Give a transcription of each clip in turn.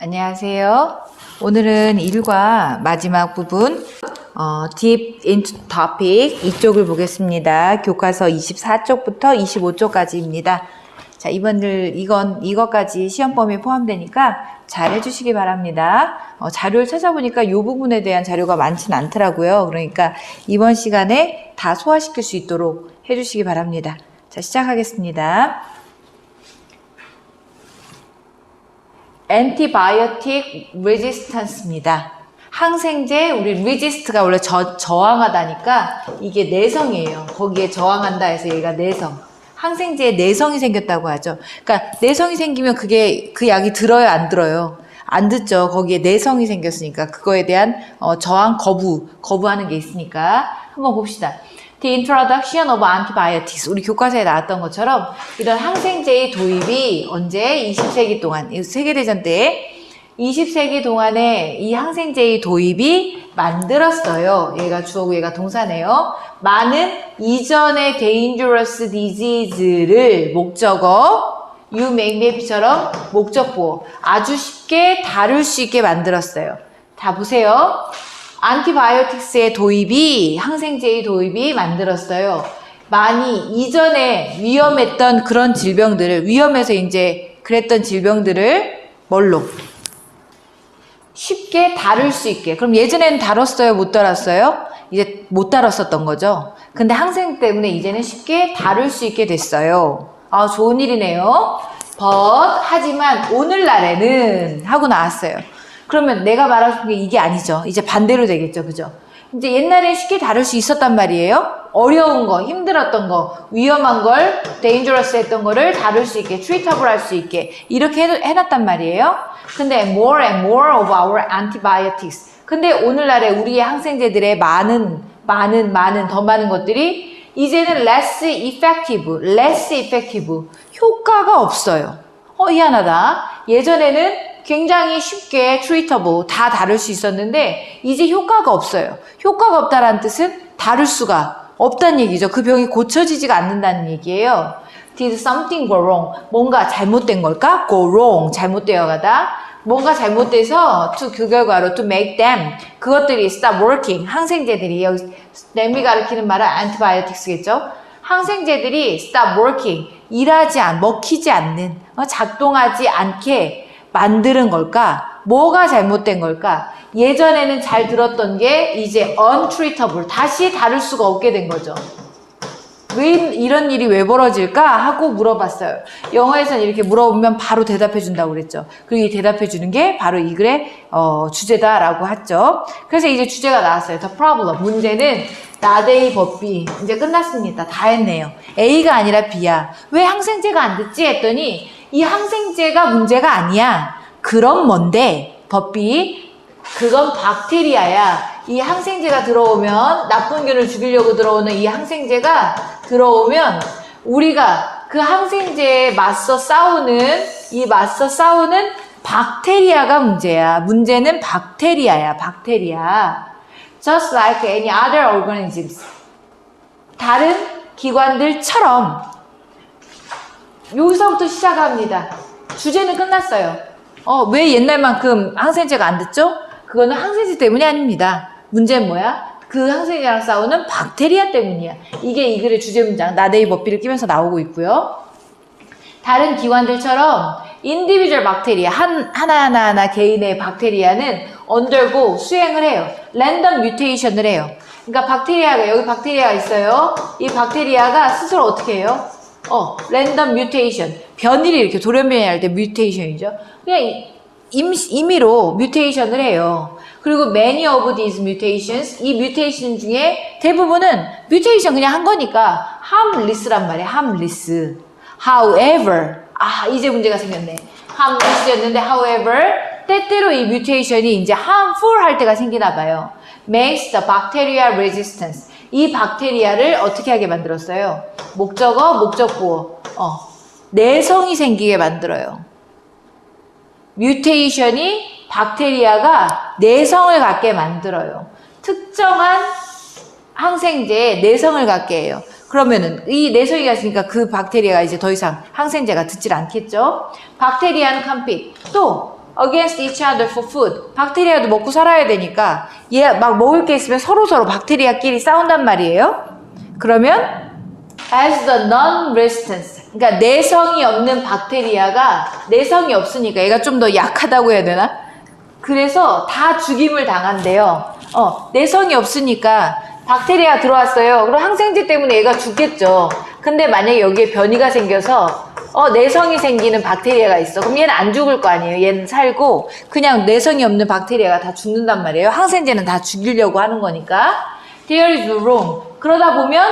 안녕하세요. 오늘은 일과 마지막 부분 Deep into Topic 이쪽을 보겠습니다. 교과서 24쪽부터 25쪽까지입니다. 자, 이것까지 시험 범위에 포함되니까 잘 해주시기 바랍니다. 자료를 찾아보니까 이 부분에 대한 자료가 많지는 않더라고요. 그러니까 이번 시간에 다 소화시킬 수 있도록 해주시기 바랍니다. 자, 시작하겠습니다. Antibiotic Resistance입니다. 항생제, 우리 resist가 원래 저항하다니까 이게 내성이에요. 거기에 저항한다 해서 얘가 내성. 항생제에 내성이 생겼다고 하죠. 그러니까 내성이 생기면 그 약이 들어요, 안 들어요? 안 듣죠. 거기에 내성이 생겼으니까 그거에 대한 저항, 거부하는 게 있으니까 한번 봅시다. The introduction of antibiotics. 우리 교과서에 나왔던 것처럼 이런 항생제의 도입이 언제? 20세기 동안, 세계대전 때 20세기 동안에 이 항생제의 도입이 만들었어요. 얘가 주어고 얘가 동사네요. 많은 이전의 dangerous disease를 목적어 you make me happy처럼 목적보 아주 쉽게 다룰 수 있게 만들었어요. 다 보세요. 안티바이오틱스의 도입이 항생제의 도입이 만들었어요. 많이 이전에 위험했던 그런 질병들을 위험해서 이제 그랬던 질병들을 뭘로? 쉽게 다룰 수 있게. 그럼 예전에는 다뤘어요? 못 다뤘어요? 이제 못 다뤘었던 거죠. 근데 항생 때문에 이제는 쉽게 다룰 수 있게 됐어요. 아, 좋은 일이네요. 하지만 오늘날에는 하고 나왔어요. 그러면 내가 말하는 게 이게 아니죠. 이제 반대로 되겠죠. 그죠? 이제 옛날에 쉽게 다룰 수 있었단 말이에요. 어려운 거, 힘들었던 거, 위험한 걸, dangerous 했던 거를 다룰 수 있게, treatable 할 수 있게 이렇게 해놨단 말이에요. 근데 more and more of our antibiotics. 근데 오늘날에 우리의 항생제들의 많은 더 많은 것들이 이제는 less effective. 효과가 없어요. 희한하다. 예전에는 굉장히 쉽게 treatable, 다 다룰 수 있었는데 이제 효과가 없어요. 효과가 없다는 뜻은 다룰 수가 없다는 얘기죠. 그 병이 고쳐지지가 않는다는 얘기예요. Did something go wrong? 뭔가 잘못된 걸까? Go wrong, 잘못되어 가다. 뭔가 잘못돼서 그 결과로 to make them, 그것들이 stop working, 항생제들이, 여기 냄비 가리키는 말은 antibiotics겠죠? 항생제들이 stop working, 먹히지 않는, 작동하지 않게 만드는 걸까? 뭐가 잘못된 걸까? 예전에는 잘 들었던 게 이제 untreatable, 다시 다룰 수가 없게 된 거죠. 이런 일이 왜 벌어질까? 하고 물어봤어요. 영어에서는 이렇게 물어보면 바로 대답해 준다고 그랬죠. 그리고 이 대답해 주는 게 바로 이 글의 주제다라고 했죠. 그래서 이제 주제가 나왔어요. The problem, 문제는 나데이 법비. 이제 끝났습니다. 다 했네요. A가 아니라 B야. 왜 항생제가 안 듣지? 했더니 이 항생제가 문제가 아니야. 그럼 뭔데? 법비. 그건 박테리아야. 이 항생제가 들어오면, 나쁜 균을 죽이려고 들어오는 이 항생제가 들어오면 우리가 그 항생제에 맞서 싸우는 박테리아가 문제야. 문제는 박테리아야. Just like any other organisms. 다른 기관들처럼. 여기서부터 시작합니다. 주제는 끝났어요. 왜 옛날만큼 항생제가 안 듣죠? 그거는 항생제 때문이 아닙니다. 문제는 뭐야? 그 항생제랑 싸우는 박테리아 때문이야. 이게 이 글의 주제 문장, 나데이 법비를 끼면서 나오고 있고요. 다른 기관들처럼 individual 박테리아, 하나하나 개인의 박테리아는 undergo, 수행을 해요. random mutation을 해요. 그러니까 여기 박테리아가 있어요. 이 박테리아가 스스로 어떻게 해요? random mutation. 변이를 이렇게 돌연변이할 때 mutation이죠. 그냥 임의로 mutation을 해요. 그리고 many of these mutations, 이 mutation 중에 대부분은 mutation 그냥 한 거니까 harmless란 말이에요. harmless. However, 이제 문제가 생겼네. harmless였는데 however, 때때로 이 mutation이 이제 harmful 할 때가 생기나 봐요. makes the bacteria resistance. 이 박테리아를 어떻게 하게 만들었어요? 목적어, 목적보어. 내성이 생기게 만들어요. 뮤테이션이 박테리아가 내성을 갖게 만들어요. 특정한 항생제에 내성을 갖게 해요. 그러면은 이 내성이 있으니까 그 박테리아가 이제 더 이상 항생제가 듣질 않겠죠. 박테리아는 compete. 또 against each other for food. 박테리아도 먹고 살아야 되니까 얘 막 먹을 게 있으면 서로서로 박테리아끼리 싸운단 말이에요. 그러면 as the non-resistance, 그러니까 내성이 없는 박테리아가 내성이 없으니까 얘가 좀 더 약하다고 해야 되나? 그래서 다 죽임을 당한대요. 내성이 없으니까 박테리아 들어왔어요. 그럼 항생제 때문에 얘가 죽겠죠. 근데 만약에 여기에 변이가 생겨서 내성이 생기는 박테리아가 있어. 그럼 얘는 안 죽을 거 아니에요. 얘는 살고 그냥 내성이 없는 박테리아가 다 죽는단 말이에요. 항생제는 다 죽이려고 하는 거니까. There is room. 그러다 보면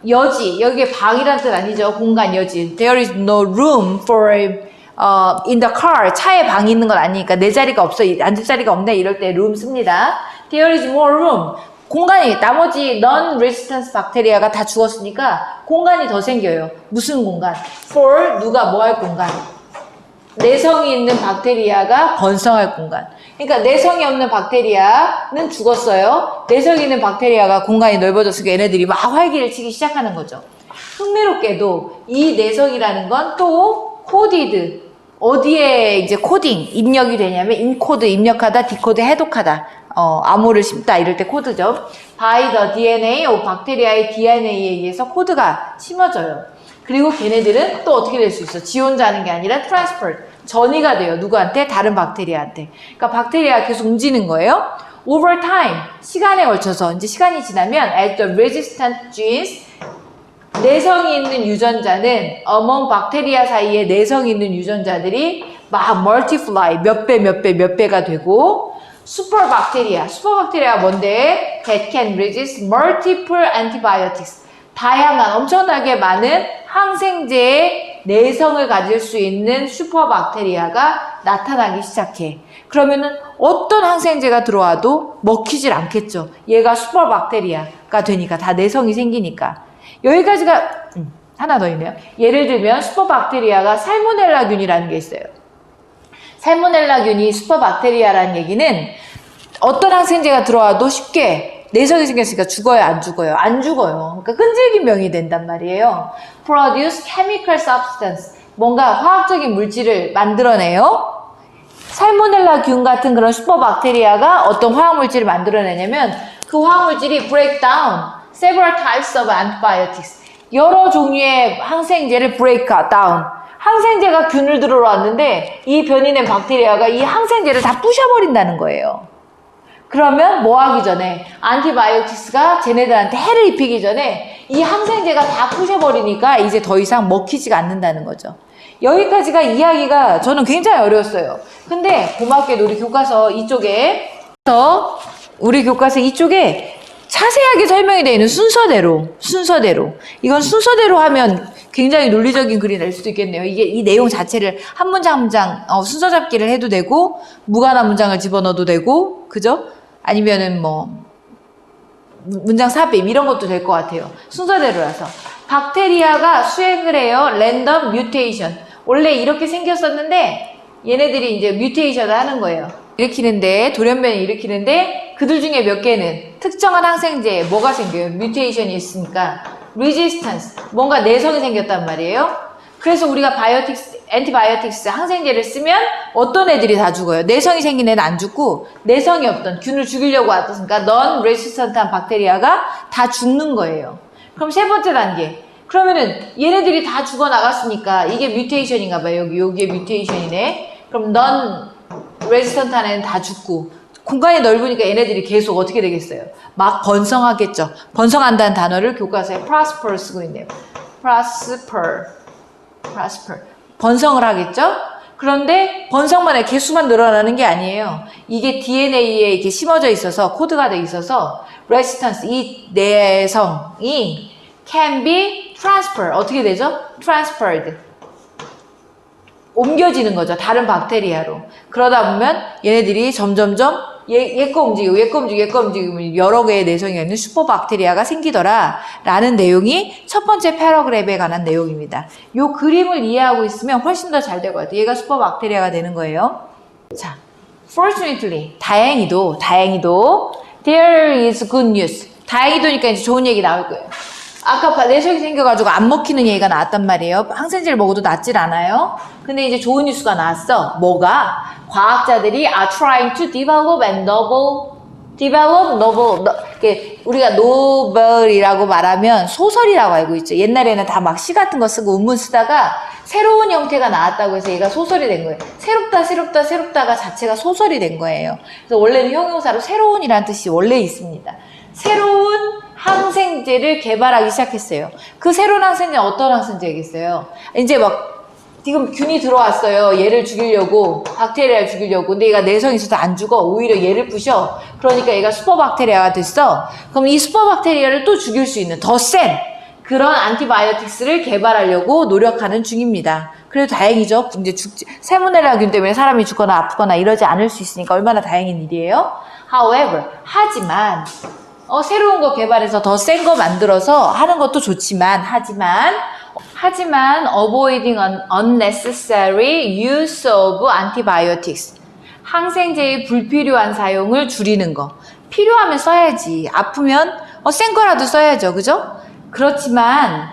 여지, 여기에 방이란 뜻 아니죠. 공간 여지. There is no room for in the car. 차에 방이 있는 건 아니니까 내 자리가 없어. 앉을 자리가 없네. 이럴 때 room 씁니다. There is more room. 공간이, 나머지 non-resistance 박테리아가 다 죽었으니까 공간이 더 생겨요. 무슨 공간? For 누가 뭐 할 공간? 내성이 있는 박테리아가 번성할 공간. 그러니까 내성이 없는 박테리아는 죽었어요. 내성이 있는 박테리아가 공간이 넓어졌으니까 얘네들이 막 활기를 치기 시작하는 거죠. 흥미롭게도 이 내성이라는 건 또 코디드, 어디에 이제 코딩, 입력이 되냐면 인코드, 입력하다, 디코드, 해독하다. 암호를 심다 이럴 때 코드죠. by the DNA, 박테리아의 DNA에 의해서 코드가 심어져요. 그리고 걔네들은 또 어떻게 될 수 있어? 지 혼자 하는 게 아니라 transferred, 전이가 돼요. 누구한테? 다른 박테리아한테. 그러니까 박테리아가 계속 움직이는 거예요. over time, 시간에 걸쳐서 이제 시간이 지나면 as the resistant genes, 내성이 있는 유전자는 among 박테리아 사이에 내성이 있는 유전자들이 막 multiply, 몇 배가 되고 슈퍼박테리아가 뭔데? That can resist multiple antibiotics. 다양한, 엄청나게 많은 항생제의 내성을 가질 수 있는 슈퍼박테리아가 나타나기 시작해. 그러면은 어떤 항생제가 들어와도 먹히질 않겠죠. 얘가 슈퍼박테리아가 되니까, 다 내성이 생기니까. 여기까지가 하나 더 있네요. 예를 들면 슈퍼박테리아가 살모넬라균이라는 게 있어요. 살모넬라균이 슈퍼박테리아라는 얘기는 어떤 항생제가 들어와도 쉽게 내성이 생겼으니까 죽어요, 안 죽어요? 안 죽어요. 그러니까 끈질긴 병이 된단 말이에요. Produce chemical substance. 뭔가 화학적인 물질을 만들어내요. 살모넬라균 같은 그런 슈퍼박테리아가 어떤 화학물질을 만들어내냐면 그 화학물질이 break down several types of antibiotics. 여러 종류의 항생제를 break down. 항생제가 균을 들어왔는데 이 변이된 박테리아가 이 항생제를 다 부셔버린다는 거예요. 그러면 뭐 하기 전에 안티바이오틱스가 쟤네들한테 해를 입히기 전에 이 항생제가 다 부셔버리니까 이제 더 이상 먹히지가 않는다는 거죠. 여기까지가 이야기가 저는 굉장히 어려웠어요. 근데 고맙게도 우리 교과서 이쪽에 자세하게 설명이 되어 있는 순서대로. 이건 순서대로 하면 굉장히 논리적인 글이 날 수도 있겠네요. 이게 이 내용 자체를 한 문장 한 문장 순서 잡기를 해도 되고 무관한 문장을 집어넣어도 되고, 그죠? 아니면은 뭐 문장 삽입 이런 것도 될 것 같아요. 순서대로라서. 박테리아가 수행을 해요. 랜덤 뮤테이션. 원래 이렇게 생겼었는데 얘네들이 이제 뮤테이션을 하는 거예요. 돌연변을 일으키는데 그들 중에 몇 개는 특정한 항생제에 뭐가 생겨요? 뮤테이션이 있으니까 resistance, 뭔가 내성이 생겼단 말이에요. 그래서 우리가 antibiotics 항생제를 쓰면 어떤 애들이 다 죽어요? 내성이 생긴 애는 안 죽고 내성이 없던, 균을 죽이려고 왔으니까 non-resistant한 박테리아가 다 죽는 거예요. 그럼 세 번째 단계. 그러면은 얘네들이 다 죽어나갔으니까 이게 뮤테이션인가 봐요. 여기에 뮤테이션이네. 그럼 non-resistant한 애는 다 죽고 공간이 넓으니까 얘네들이 계속 어떻게 되겠어요? 막 번성하겠죠. 번성한다는 단어를 교과서에 prosper 쓰고 있네요. prosper. 번성을 하겠죠? 그런데 번성만의 개수만 늘어나는 게 아니에요. 이게 DNA에 이렇게 심어져 있어서, 코드가 돼 있어서 resistance, 이 내성이 can be transferred. 어떻게 되죠? transferred. 옮겨지는 거죠. 다른 박테리아로. 그러다 보면 얘네들이 점점점 얘 거 움직이고 여러 개의 내성이 있는 슈퍼박테리아가 생기더라 라는 내용이 첫 번째 패러그래프에 관한 내용입니다. 요 그림을 이해하고 있으면 훨씬 더 잘 될 것 같아요. 얘가 슈퍼박테리아가 되는 거예요. 자, fortunately, 다행히도 there is good news. 다행히도니까 이제 좋은 얘기 나올 거예요. 아까 내성이 생겨가지고 안 먹히는 얘기가 나왔단 말이에요. 항생제를 먹어도 낫질 않아요. 근데 이제 좋은 뉴스가 나왔어. 뭐가? 과학자들이 are trying to develop and 우리가 노벨이라고 말하면 소설이라고 알고 있죠. 옛날에는 다 막 시 같은 거 쓰고 운문 쓰다가 새로운 형태가 나왔다고 해서 얘가 소설이 된 거예요. 새롭다가 자체가 소설이 된 거예요. 그래서 원래는 형용사로 새로운이라는 뜻이 원래 있습니다. 새로운 항생제를 개발하기 시작했어요. 그 새로운 항생제는 어떤 항생제겠어요? 이제 막 지금 균이 들어왔어요. 얘를 죽이려고, 박테리아를 죽이려고. 근데 얘가 내성이 있어서 안 죽어. 오히려 얘를 부셔. 그러니까 얘가 슈퍼박테리아가 됐어. 그럼 이 슈퍼박테리아를 또 죽일 수 있는 더 센 그런 안티바이오틱스를 개발하려고 노력하는 중입니다. 그래도 다행이죠. 이제 살모넬라균 때문에 사람이 죽거나 아프거나 이러지 않을 수 있으니까 얼마나 다행인 일이에요. However, 하지만 새로운 거 개발해서 더 센 거 만들어서 하는 것도 좋지만 하지만 avoiding unnecessary use of antibiotics. 항생제의 불필요한 사용을 줄이는 거. 필요하면 써야지. 아프면 센 거라도 써야죠. 그죠? 그렇지만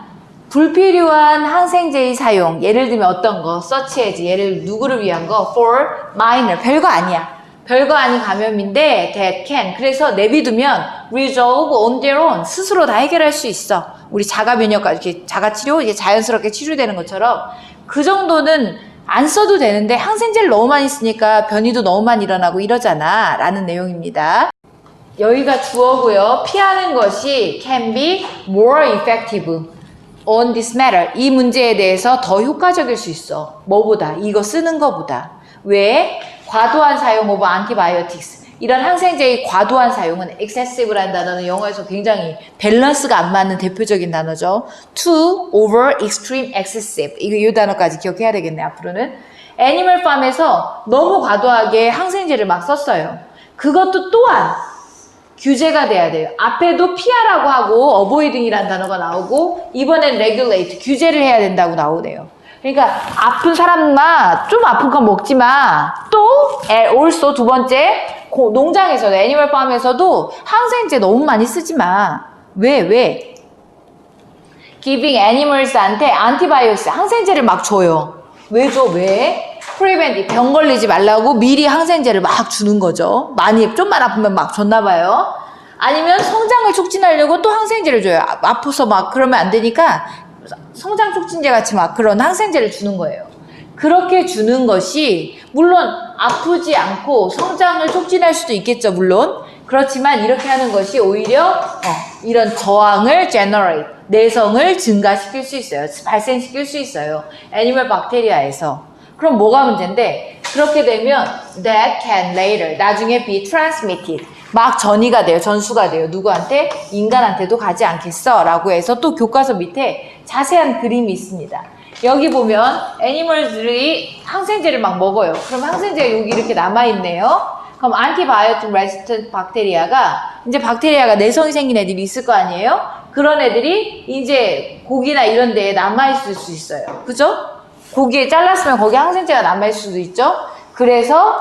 불필요한 항생제의 사용, 예를 들면 어떤 거, such as, 예를 누구를 위한 거, for minor, 별거 아니야. 별거 아닌 감염인데 that can, 그래서 내비두면 resolve on their own, 스스로 다 해결할 수 있어. 우리 자가 면역과 이렇게 자가 치료, 이게 자연스럽게 치료되는 것처럼 그 정도는 안 써도 되는데 항생제를 너무 많이 쓰니까 변이도 너무 많이 일어나고 이러잖아 라는 내용입니다. 여기가 주어고요. 피하는 것이 can be more effective on this matter. 이 문제에 대해서 더 효과적일 수 있어. 뭐보다? 이거 쓰는 거보다. 왜? 과도한 사용 of antibiotics. 이런 항생제의 과도한 사용은 excessive라는 단어는 영어에서 굉장히 밸런스가 안 맞는 대표적인 단어죠. to, over, extreme, excessive. 이 단어까지 기억해야 되겠네, 앞으로는. 애니멀 팜에서 너무 과도하게 항생제를 막 썼어요. 그것도 또한 규제가 돼야 돼요. 앞에도 피하라고 하고 avoiding이라는 단어가 나오고 이번엔 regulate, 규제를 해야 된다고 나오네요. 그러니까 아픈 사람만 좀 아픈 건 먹지 마. 또 also 두 번째 농장에서도 애니멀 팜에서도 항생제 너무 많이 쓰지 마. 왜? giving animals한테 antibiotics 항생제를 막 줘요. 왜 줘? 왜? prevent 병 걸리지 말라고 미리 항생제를 막 주는 거죠. 좀만 아프면 막 줬나 봐요. 아니면 성장을 촉진하려고 또 항생제를 줘요. 아파서 막 그러면 안 되니까 성장 촉진제 같이 막 그런 항생제를 주는 거예요. 그렇게 주는 것이 물론 아프지 않고 성장을 촉진할 수도 있겠죠, 물론. 그렇지만 이렇게 하는 것이 오히려 이런 저항을 generate, 내성을 증가시킬 수 있어요. 발생시킬 수 있어요. 애니멀 박테리아에서. 그럼 뭐가 문제인데 그렇게 되면 that can later, 나중에 be transmitted, 막 전수가 돼요. 누구한테? 인간한테도 가지 않겠어 라고 해서 또 교과서 밑에 자세한 그림이 있습니다. 여기 보면 애니멀들이 항생제를 막 먹어요. 그럼 항생제가 여기 이렇게 남아있네요. 그럼 antibiotic resistant 박테리아가, 이제 박테리아가 내성이 생긴 애들이 있을 거 아니에요? 그런 애들이 이제 고기나 이런 데에 남아있을 수 있어요. 그죠? 고기에 잘랐으면 거기 항생제가 남아있을 수도 있죠? 그래서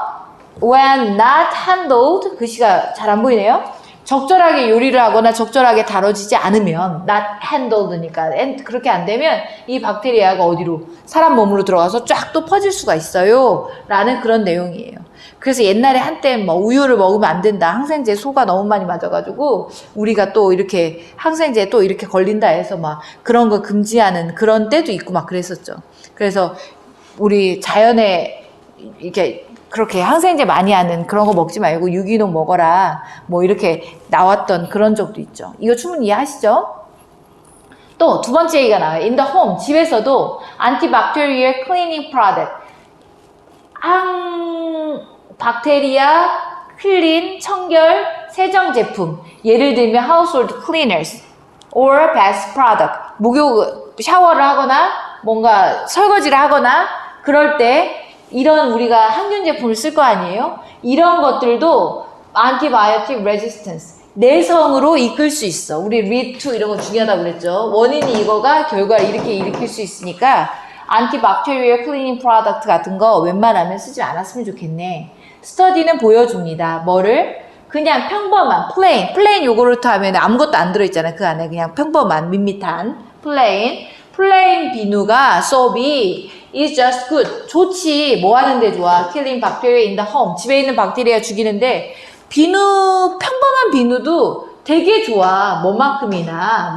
when not handled, 글씨가 잘 안 보이네요. 적절하게 요리를 하거나 적절하게 다뤄지지 않으면 not handled니까 그렇게 안 되면 이 박테리아가 어디로? 사람 몸으로 들어가서 쫙 또 퍼질 수가 있어요 라는 그런 내용이에요. 그래서 옛날에 한때 우유를 먹으면 안 된다, 항생제 소가 너무 많이 맞아가지고 우리가 또 이렇게 항생제에 또 이렇게 걸린다 해서 막 그런 거 금지하는 그런 때도 있고 막 그랬었죠. 그래서 우리 자연에 이렇게 그렇게 항생제 많이 하는 그런 거 먹지 말고 유기농 먹어라 뭐 이렇게 나왔던 그런 적도 있죠. 이거 충분히 이해하시죠? 또 두 번째 얘기가 나와요. In the home, 집에서도 antibacterial cleaning product, 박테리아 클린 청결 세정 제품, 예를 들면 household cleaners or bath product, 목욕 샤워를 하거나 뭔가 설거지를 하거나 그럴 때 이런 우리가 항균 제품을 쓸 거 아니에요? 이런 것들도 antibiotic resistance, 내성으로 이끌 수 있어. 우리 lead to 이런 거 중요하다고 그랬죠. 원인이 이거가 결과를 이렇게 일으킬 수 있으니까 antibacterial cleaning product 같은 거 웬만하면 쓰지 않았으면 좋겠네. 스터디는 보여줍니다. 뭐를? 그냥 평범한 플레인 요구르트 하면 아무것도 안 들어있잖아요. 그 안에 그냥 평범한 밋밋한 플레인 비누가 소비 is just good. 좋지. 뭐 하는데 좋아? Killing bacteria in the home. 집에 있는 박테리아 죽이는데 비누, 평범한 비누도 되게 좋아. 뭐만큼이나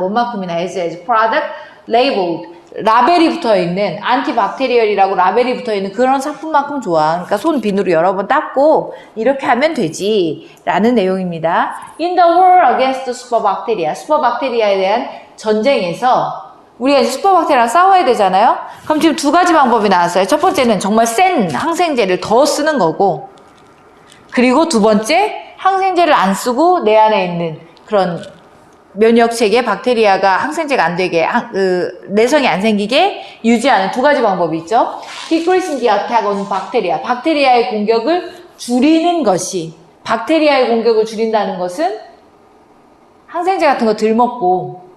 as product labeled. 라벨이 붙어있는 안티박테리얼이라고 라벨이 붙어있는 그런 상품만큼 좋아. 그러니까 손 비누로 여러 번 닦고 이렇게 하면 되지 라는 내용입니다. In the war against superbacteria. 슈퍼박테리아에 대한 전쟁에서 우리가 이제 슈퍼박테리아랑 싸워야 되잖아요. 그럼 지금 두 가지 방법이 나왔어요. 첫 번째는 정말 센 항생제를 더 쓰는 거고, 그리고 두 번째 항생제를 안 쓰고 내 안에 있는 그런 면역체계 박테리아가 항생제가 안 되게 내성이 안 생기게 유지하는 두 가지 방법이 있죠. Decreasing the attack on bacteria. 박테리아의 공격을 줄이는 것이, 박테리아의 공격을 줄인다는 것은 항생제 같은 거 덜 먹고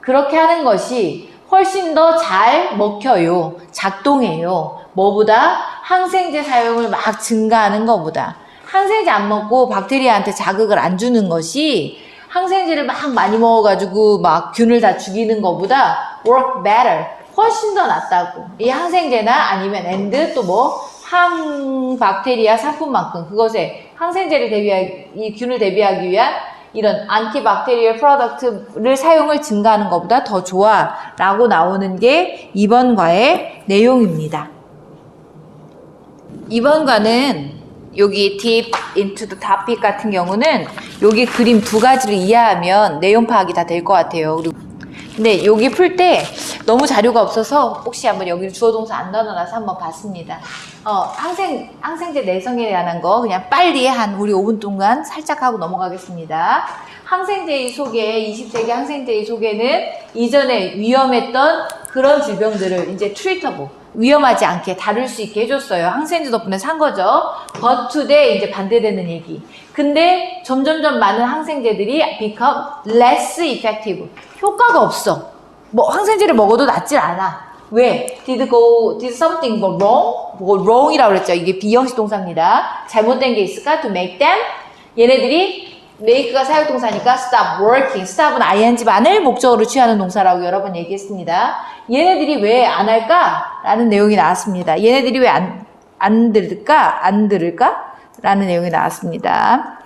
그렇게 하는 것이 훨씬 더 잘 먹혀요. 작동해요. 뭐보다 항생제 사용을 막 증가하는 것보다. 항생제 안 먹고 박테리아한테 자극을 안 주는 것이 항생제를 막 많이 먹어가지고 막 균을 다 죽이는 것보다 work better. 훨씬 더 낫다고. 이 항생제나 아니면 and 또 뭐 항박테리아 상품만큼 그것에 항생제를 이 균을 대비하기 위한 이런 안티박테리얼 프로덕트를 사용을 증가하는 것보다 더 좋아 라고 나오는 게 이번 과의 내용입니다. 이번 과는 여기 deep into the topic 같은 경우는 여기 그림 두 가지를 이해하면 내용 파악이 다 될 것 같아요. 근데 여기 풀 때 너무 자료가 없어서 혹시 한번 여기를 주어 동사 안 넣어놔서 한번 봤습니다. 항생제 내성에 관한 거 그냥 빨리 한 우리 5분 동안 살짝 하고 넘어가겠습니다. 항생제의 소개, 20세기 항생제의 소개는 이전에 위험했던 그런 질병들을 이제 treatable, 위험하지 않게 다룰 수 있게 해줬어요. 항생제 덕분에 산 거죠. but today 이제 반대되는 얘기. 근데 점점점 많은 항생제들이 become less effective. 효과가 없어. 뭐 항생제를 먹어도 낫질 않아. 왜? did something go wrong? 뭐 wrong이라고 그랬죠. 이게 비형식 동사입니다. 잘못된 게 있을까? to make them. 얘네들이 make가 사역동사니까 stop working. stop은 ing만을 목적으로 취하는 동사라고 여러 번 얘기했습니다. 얘네들이 왜 안 할까? 라는 내용이 나왔습니다. 얘네들이 왜 안 들을까? 라는 내용이 나왔습니다.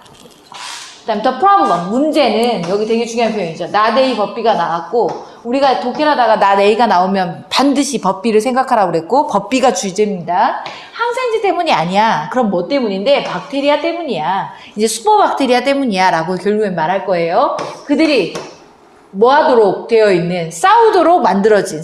그 다음 the problem, 문제는 여기 되게 중요한 표현이죠. not a 법비가 나왔고 우리가 독해하다가 not a가 나오면 반드시 법비를 생각하라고 그랬고 법비가 주제입니다. 항생제 때문이 아니야. 그럼 뭐 때문인데? 박테리아 때문이야. 이제 슈퍼박테리아 때문이야 라고 결국엔 말할 거예요. 그들이 뭐 하도록 되어 있는 싸우도록 만들어진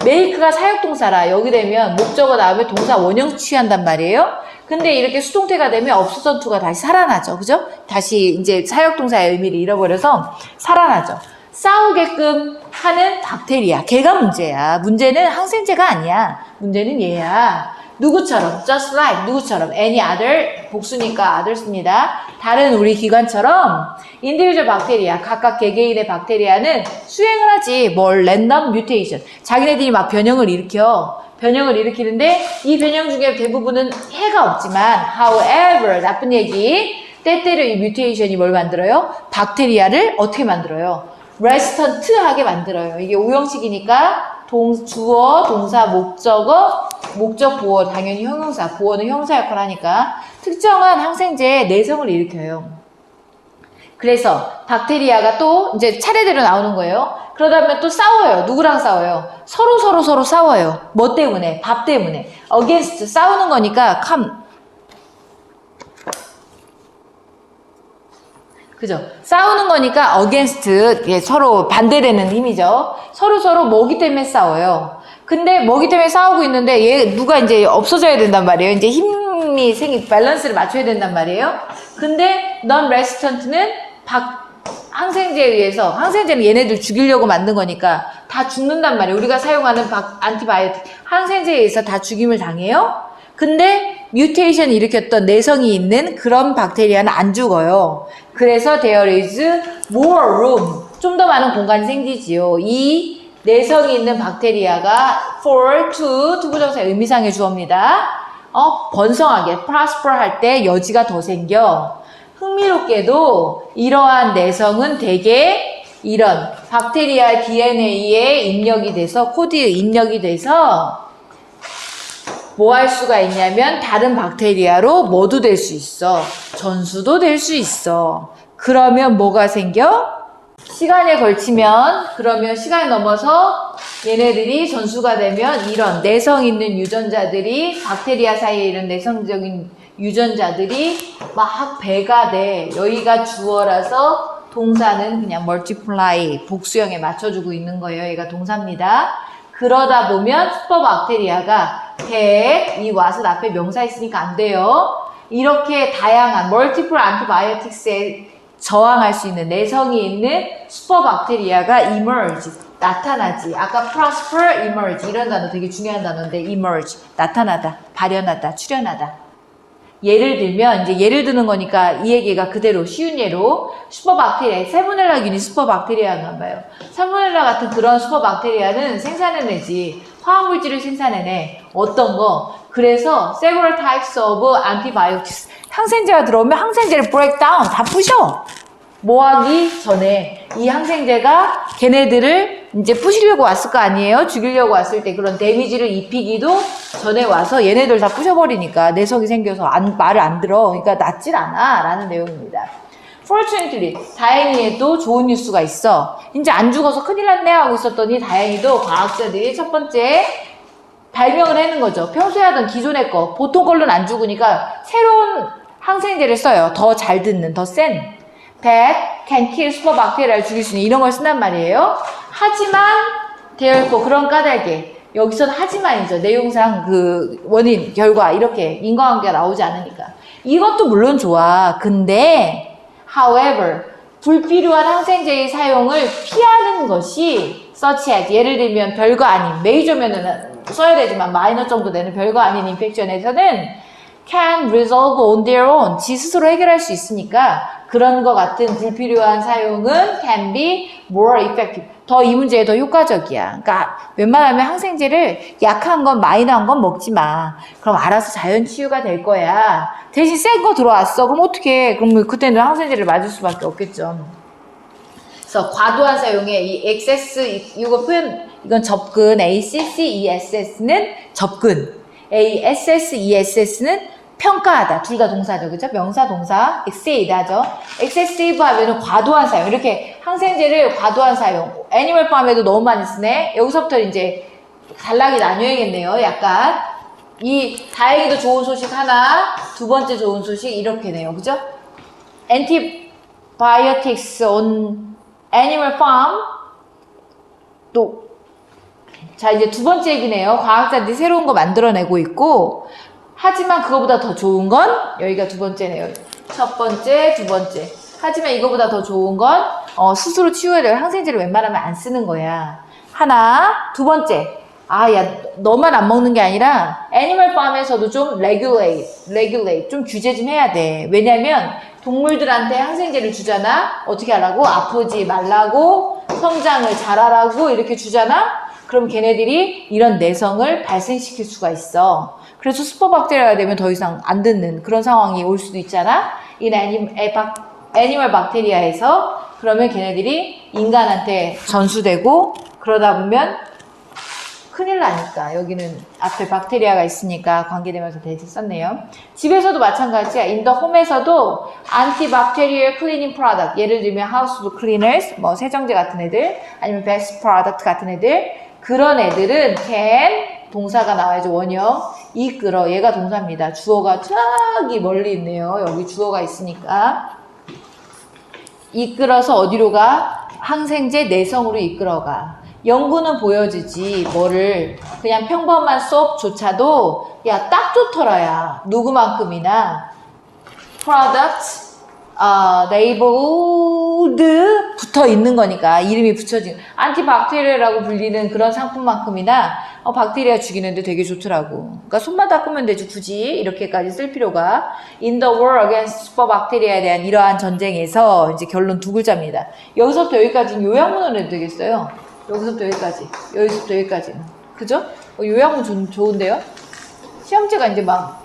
make가 사역동사라 여기 되면 목적어 다음에 동사 원형 취한단 말이에요. 근데 이렇게 수동태가 되면 없어전 to가 다시 살아나죠. 그죠? 다시 이제 사역동사의 의미를 잃어버려서 살아나죠. 싸우게끔 하는 박테리아. 걔가 문제야. 문제는 항생제가 아니야. 문제는 얘야. 누구처럼? just like. 누구처럼? any other. 복수니까 others입니다. 다른 우리 기관처럼 individual 박테리아. 각각 개개인의 박테리아는 수행을 하지. 뭘? random mutation. 자기네들이 막 변형을 일으키는데 이 변형 중에 대부분은 해가 없지만 however 나쁜 얘기 때때로 이 뮤테이션이 뭘 만들어요? 박테리아를 어떻게 만들어요? resistant하게 만들어요. 이게 오형식이니까 주어, 동사, 목적어, 목적, 보어 당연히 형용사, 보어는 형사 역할을 하니까 특정한 항생제의 내성을 일으켜요. 그래서 박테리아가 또 이제 차례대로 나오는 거예요. 그러다 보면 또 싸워요. 누구랑 싸워요? 서로 싸워요. 뭐 때문에? 밥 때문에. against 싸우는 거니까 come. 그죠? 싸우는 거니까 against 서로 반대되는 힘이죠. 서로 뭐기 때문에 싸워요. 근데 뭐기 때문에 싸우고 있는데 얘 누가 이제 없어져야 된단 말이에요. 이제 힘이 밸런스를 맞춰야 된단 말이에요. 근데 non-resistant는 항생제에 의해서, 항생제는 얘네들 죽이려고 만든 거니까 다 죽는단 말이에요. 우리가 사용하는 안티바이오틱 항생제에 의해서 다 죽임을 당해요. 근데 뮤테이션 일으켰던 내성이 있는 그런 박테리아는 안 죽어요. 그래서 there is more room. 좀 더 많은 공간이 생기지요. 이 내성이 있는 박테리아가 for 투부정사 의미상의 주어입니다. 번성하게 prosper 할 때 여지가 더 생겨. 흥미롭게도 이러한 내성은 대개 이런 박테리아 DNA에 입력이 돼서 코드에 입력이 돼서 뭐 할 수가 있냐면 다른 박테리아로 뭐도 될 수 있어. 전수도 될 수 있어. 그러면 뭐가 생겨? 시간에 걸치면 그러면 시간이 넘어서 얘네들이 전수가 되면 이런 내성 있는 유전자들이 박테리아 사이에 이런 내성적인 유전자들이 막 배가 돼. 여기가 주어라서 동사는 그냥 multiply 복수형에 맞춰주고 있는 거예요. 얘가 동사입니다. 그러다 보면 슈퍼박테리아가 이 왓은 앞에 명사 있으니까 안 돼요. 이렇게 다양한 multiple antibiotics에 저항할 수 있는 내성이 있는 슈퍼박테리아가 emerge 나타나지. 아까 prosper, emerge 이런 단어 되게 중요한 단어인데 emerge 나타나다, 발현하다, 출현하다. 예를 들면 이제 예를 드는 거니까 이 얘기가 그대로 쉬운 예로 슈퍼박테리아, 살모넬라균이 슈퍼박테리아인가 봐요. 살모넬라 같은 그런 슈퍼박테리아는 생산해내지. 화학물질을 생산해내. 어떤 거? 그래서 several types of antibiotics. 항생제가 들어오면 항생제를 break down 다 부셔. 뭐 하기 전에 이 항생제가 걔네들을 이제 부시려고 왔을 거 아니에요? 죽이려고 왔을 때 그런 데미지를 입히기도 전에 와서 얘네들 다 부셔버리니까 내성이 생겨서 말을 안 들어. 그러니까 낫질 않아 라는 내용입니다. Fortunately, 다행히도 좋은 뉴스가 있어. 이제 안 죽어서 큰일 났네 하고 있었더니 다행히도 과학자들이 첫 번째 발명을 하는 거죠. 평소에 하던 기존의 거, 보통 걸로는 안 죽으니까 새로운 항생제를 써요. 더 잘 듣는, 더 센. that can kill 슈퍼박테리아를 죽일 수 있는 이런 걸 쓴단 말이에요. 하지만 되어있고 그런 까닭에 여기서는 하지만이죠. 내용상 그 원인, 결과 이렇게 인과관계가 나오지 않으니까. 이것도 물론 좋아. 근데 however 불필요한 항생제의 사용을 피하는 것이 such as 예를 들면 별거 아닌 메이저면은 써야 되지만 마이너 정도 되는 별거 아닌 인펙션에서는 can resolve on their own 지 스스로 해결할 수 있으니까 그런 것 같은 불필요한 사용은 can be more effective 더 이 문제에 더 효과적이야. 그러니까 웬만하면 항생제를 약한 건 마이너한 건 먹지 마. 그럼 알아서 자연 치유가 될 거야. 대신 센 거 들어왔어. 그럼 어떡해. 그럼 그때는 항생제를 맞을 수밖에 없겠죠. 그래서 과도한 사용에 이 excess 이거 표현 이건 접근 ACCESS는 접근 ASSESS는 평가하다. 둘 다 동사죠. 그죠? 명사, 동사. excessive 하죠. excessive 하면은 과도한 사용. 이렇게 항생제를 과도한 사용. 애니멀 팜에도 너무 많이 쓰네. 여기서부터 이제 단락이 나뉘어야겠네요. 약간. 다행히도 좋은 소식 하나, 두 번째 좋은 소식 이렇게네요. 그죠? antibiotics on animal farm. 자, 이제 두 번째 얘기네요. 과학자들이 새로운 거 만들어내고 있고, 하지만 그거보다 더 좋은 건 여기가 두 번째네요. 첫 번째, 두 번째. 하지만 이거보다 더 좋은 건 스스로 치유해야 될 항생제를 웬만하면 안 쓰는 거야. 하나, 두 번째. 너만 안 먹는 게 아니라 애니멀 팜에서도 좀 regulate 좀 규제 좀 해야 돼. 왜냐면 동물들한테 항생제를 주잖아. 어떻게 하라고? 아프지 말라고, 성장을 잘하라고 이렇게 주잖아. 그럼 걔네들이 이런 내성을 발생시킬 수가 있어. 그래서 슈퍼박테리아가 되면 더 이상 안 듣는 그런 상황이 올 수도 있잖아. 이 애니멀 박테리아에서 그러면 걔네들이 인간한테 전수되고 그러다 보면 큰일 나니까 여기는 앞에 박테리아가 있으니까 관계되면서 대신 썼네요. 집에서도 마찬가지야. 인더 홈에서도 antibacterial cleaning product 예를 들면 household cleaners 뭐 세정제 같은 애들 아니면 best product 같은 애들 그런 애들은 can 동사가 나와야죠. 원형 이끌어 얘가 동사입니다. 주어가 저기 멀리 있네요. 여기 주어가 있으니까 이끌어서 어디로 가? 항생제 내성으로 이끌어가. 연구는 보여주지 뭐를 그냥 평범한 수업조차도 야 딱 좋더라 야 누구만큼이나 product labeled 붙어 있는 거니까 이름이 붙여진 안티박테리아라고 불리는 그런 상품만큼이나 박테리아 죽이는데 되게 좋더라고. 그러니까 손만 닦으면 되지 굳이 이렇게까지 쓸 필요가. In the war against 슈퍼박테리아에 대한 이러한 전쟁에서 이제 결론 두 글자입니다. 여기서부터 여기까지는 요약문을 해도 되겠어요. 여기서부터 여기까지, 여기서부터 여기까지는. 그죠? 요약문 좋은데요? 시험지가 이제 막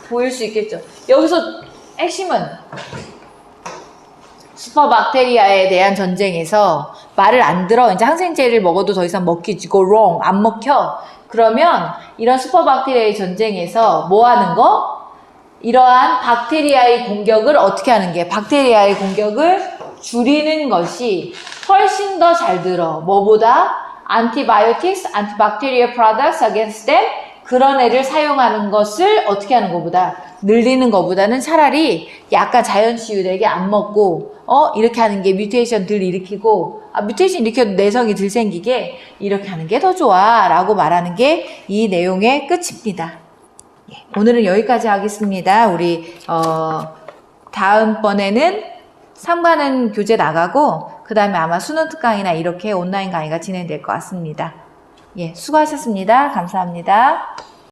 보일 수 있겠죠. 여기서 핵심은 슈퍼박테리아에 대한 전쟁에서 말을 안 들어. 이제 항생제를 먹어도 더 이상 먹히지고 wrong 안 먹혀. 그러면 이런 슈퍼박테리아의 전쟁에서 뭐 하는 거? 이러한 박테리아의 공격을 어떻게 하는 게? 박테리아의 공격을 줄이는 것이 훨씬 더 잘 들어. 뭐보다? antibiotics, antibacterial products against them. 그런 애를 사용하는 것을 어떻게 하는 것보다 늘리는 것보다는 차라리 약간 자연치유되게 안 먹고 이렇게 하는 게 뮤테이션 덜 일으키고 뮤테이션 일으켜도 내성이 덜 생기게 이렇게 하는 게 더 좋아 라고 말하는 게 이 내용의 끝입니다. 오늘은 여기까지 하겠습니다. 우리 다음번에는 3과는 교재 나가고 그 다음에 아마 수능 특강이나 이렇게 온라인 강의가 진행될 것 같습니다. 예, 수고하셨습니다. 감사합니다.